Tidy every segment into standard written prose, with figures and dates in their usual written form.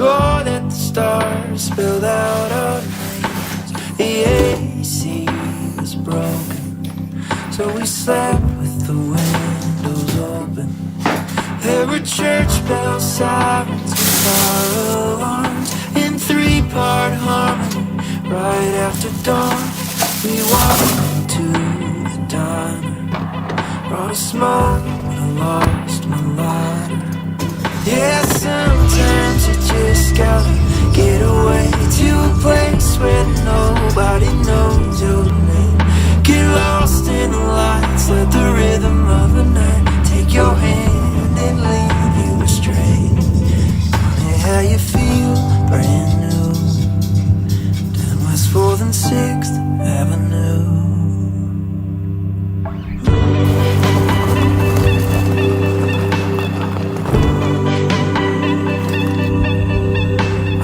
swore that the stars spilled out our names. The AC was broken, so we slept with the windows open. There were church bells, sirens, and fire alarms in three-part harmony. Right after dawn, we walked to the diner. Brought a smoke, but I lost my lighter. Yeah, sometimes you just gotta get away to a place where nobody knows your name. Get lost in the lights, let the rhythm of the night take your hand and lead you astray. Funny how you feel brand new down West 4th and 6th Avenue.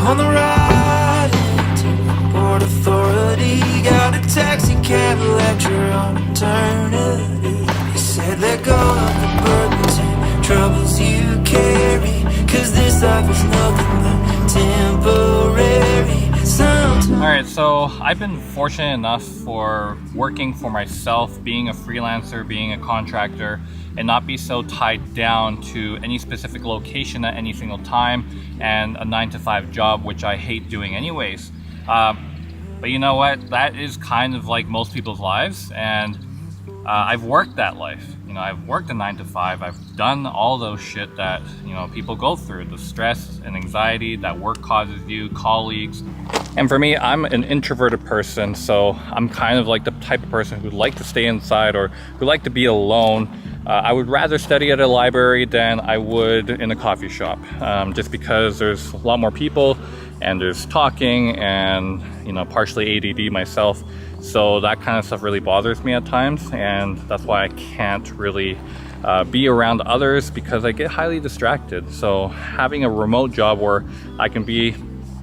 On the ride into Port Authority, got a taxi cab lecture on eternity. He said let go of the burdens and troubles you carry, 'cause this life is nothing but temporary. Alright, so I've been fortunate enough for working for myself, being a freelancer, being a contractor, and not be so tied down to any specific location at any single time and a 9-to-5 job, which I hate doing anyways. But you know what? That is kind of like most people's lives, and I've worked that life. You know, I've worked a 9-to-5. I've done all those shit that, you know, people go through, the stress and anxiety that work causes you, colleagues. And for me, I'm an introverted person, so I'm kind of like the type of person who'd like to stay inside or who like to be alone. I would rather study at a library than I would in a coffee shop, just because there's a lot more people and there's talking, and, you know, partially ADD myself. So that kind of stuff really bothers me at times, and that's why I can't really be around others, because I get highly distracted. So having a remote job where I can be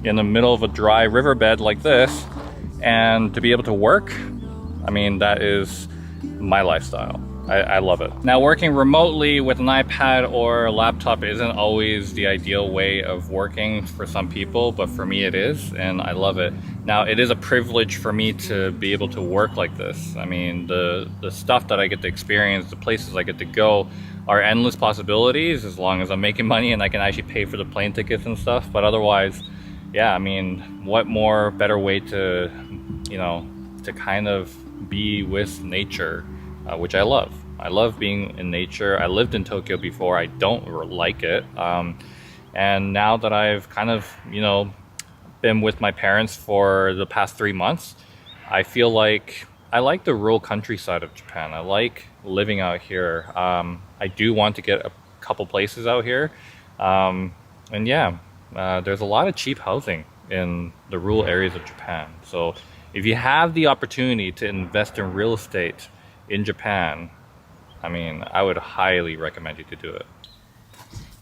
in the middle of a dry riverbed like this and to be able to work, I mean, that is my lifestyle. I love it. Now, working remotely with an iPad or a laptop isn't always the ideal way of working for some people, but for me it is, and I love it. Now, it is a privilege for me to be able to work like this. I mean, the stuff that I get to experience, the places I get to go, are endless possibilities, as long as I'm making money and I can actually pay for the plane tickets and stuff. But otherwise, yeah, I mean, what more better way to, you know, to kind of be with nature, which I love. I love being in nature. I lived in Tokyo before. I don't like it. And now that I've kind of, you know, been with my parents for the past 3 months, I feel like I like the rural countryside of Japan. I like living out here. I do want to get a couple places out here. And yeah, there's a lot of cheap housing in the rural areas of Japan. So if you have the opportunity to invest in real estate in Japan, I mean, I would highly recommend you to do it.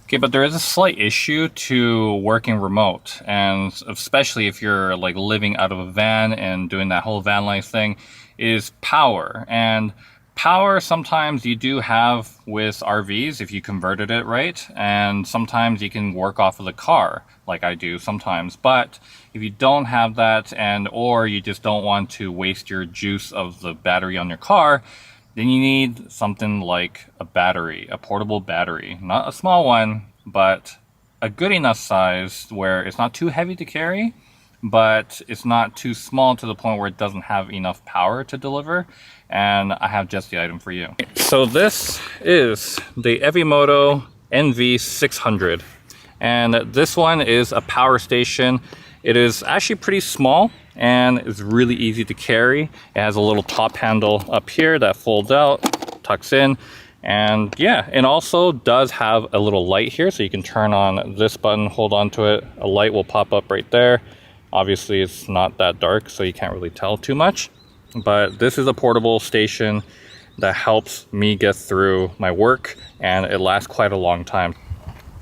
Okay, but there is a slight issue to working remote, and especially if you're like living out of a van and doing that whole van life thing, is power. And power sometimes you do have with RVs if you converted it right, and sometimes you can work off of the car like I do sometimes. But if you don't have that, and or you just don't want to waste your juice of the battery on your car, then you need something like a battery, a portable battery. Not a small one, but a good enough size where it's not too heavy to carry, but it's not too small to the point where it doesn't have enough power to deliver. And I have just the item for you. So this is the Evimoto NV600. And this one is a power station. It is actually pretty small and it's really easy to carry. It has a little top handle up here that folds out, tucks in, and yeah, it also does have a little light here, so you can turn on this button, hold on to it, a light will pop up right there. Obviously it's not that dark, so you can't really tell too much, but this is a portable station that helps me get through my work, and it lasts quite a long time.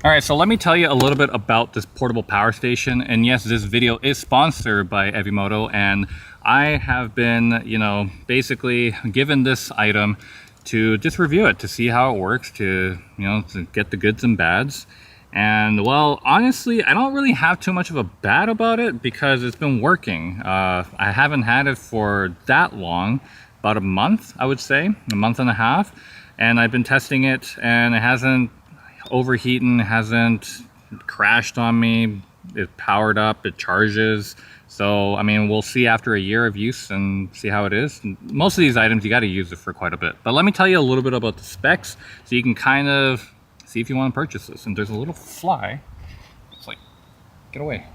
All right, so let me tell you a little bit about this portable power station. And yes, this video is sponsored by Evimoto, and I have been, you know, basically given this item to just review it, to see how it works, to, you know, to get the goods and bads. And well, honestly, I don't really have too much of a bad about it because it's been working. I haven't had it for that long, about a month, I would say, a month and a half. And I've been testing it and it hasn't overheated, hasn't crashed on me. It's powered up, it charges. So, I mean, we'll see after a year of use and see how it is. Most of these items, you got to use it for quite a bit. But let me tell you a little bit about the specs so you can kind of see if you want to purchase this. And there's a little fly. It's like, get away.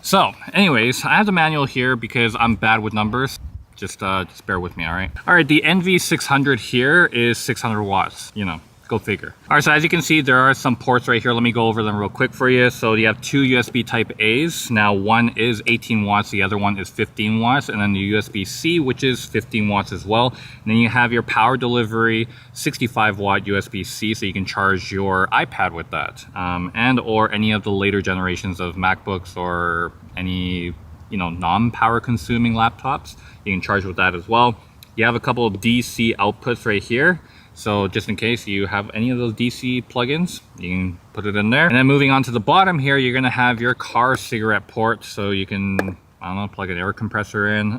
So, anyways, I have the manual here because I'm bad with numbers. Just bear with me, all right? All right, the NV600 here is 600 watts, you know. Go figure. All right, so as you can see, there are some ports right here. Let me go over them real quick for you. So you have two USB type A's. Now one is 18 watts, the other one is 15 watts, and then the USB-C, which is 15 watts as well. And then you have your power delivery 65 watt USB-C, so you can charge your iPad with that, and or any of the later generations of MacBooks or any, you know, non-power consuming laptops. You can charge with that as well. You have a couple of DC outputs right here. So just in case you have any of those DC plugins, you can put it in there. And then moving on to the bottom here, you're gonna have your car cigarette port. So you can, I don't know, plug an air compressor in.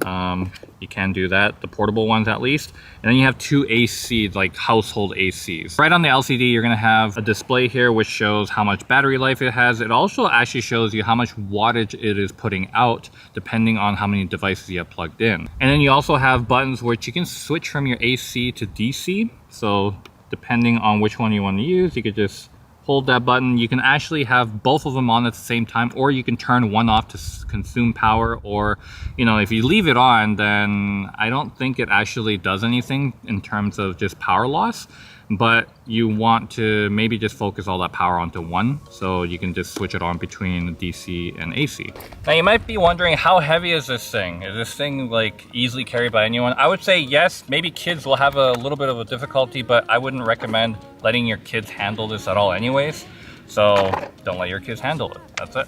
You can do that, the portable ones at least. And then you have two AC, like household ACs. Right on the LCD, you're gonna have a display here which shows how much battery life it has. It also actually shows you how much wattage it is putting out depending on how many devices you have plugged in. And then you also have buttons which you can switch from your AC to DC. So depending on which one you want to use, you could just hold that button. You can actually have both of them on at the same time, or you can turn one off to consume power, or, you know, if you leave it on, then I don't think it actually does anything in terms of just power loss, but you want to maybe just focus all that power onto one, so you can just switch it on between DC and AC. Now you might be wondering, how heavy is this thing? Is this thing like easily carried by anyone? I would say yes, maybe kids will have a little bit of a difficulty, but I wouldn't recommend letting your kids handle this at all anyways. So don't let your kids handle it, that's it.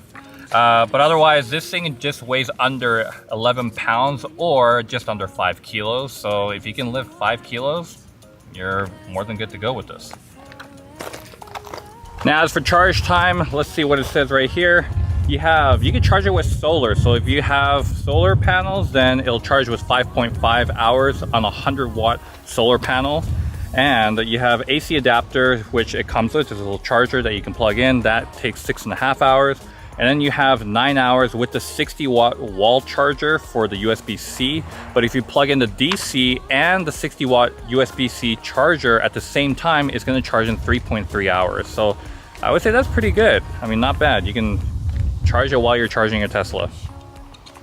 But otherwise, this thing just weighs under 11 pounds or just under 5 kilos. So if you can lift 5 kilos, you're more than good to go with this. Now as for charge time, let's see what it says right here. You can charge it with solar. So if you have solar panels, then it'll charge with 5.5 hours on a 100 watt solar panel. And you have AC adapter, which it comes with. There's a little charger that you can plug in. That takes 6.5 hours. And then you have 9 hours with the 60 watt wall charger for the USB-C. But if you plug in the DC and the 60 watt USB-C charger at the same time, it's gonna charge in 3.3 hours. So I would say that's pretty good. I mean, not bad. You can charge it while you're charging your Tesla.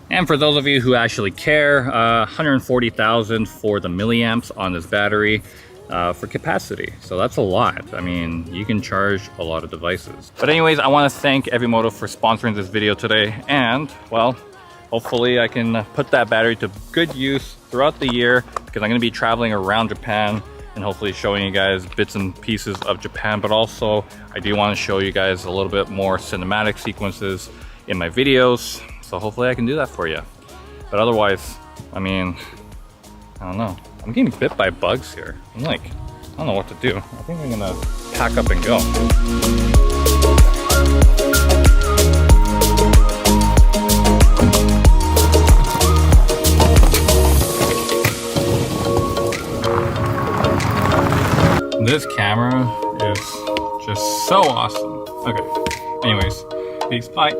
And for those of you who actually care, 140,000 for the milliamps on this battery. For capacity, so that's a lot. I mean, you can charge a lot of devices. But anyways, I want to thank Evimoto for sponsoring this video today, and well, hopefully I can put that battery to good use throughout the year, because I'm going to be traveling around Japan and hopefully showing you guys bits and pieces of Japan. But also I do want to show you guys a little bit more cinematic sequences in my videos, so hopefully I can do that for you. But otherwise, I mean, I don't know. I'm getting bit by bugs here. I'm like, I don't know what to do. I think I'm gonna pack up and go. This camera is just so awesome. Okay, anyways, peace, bye.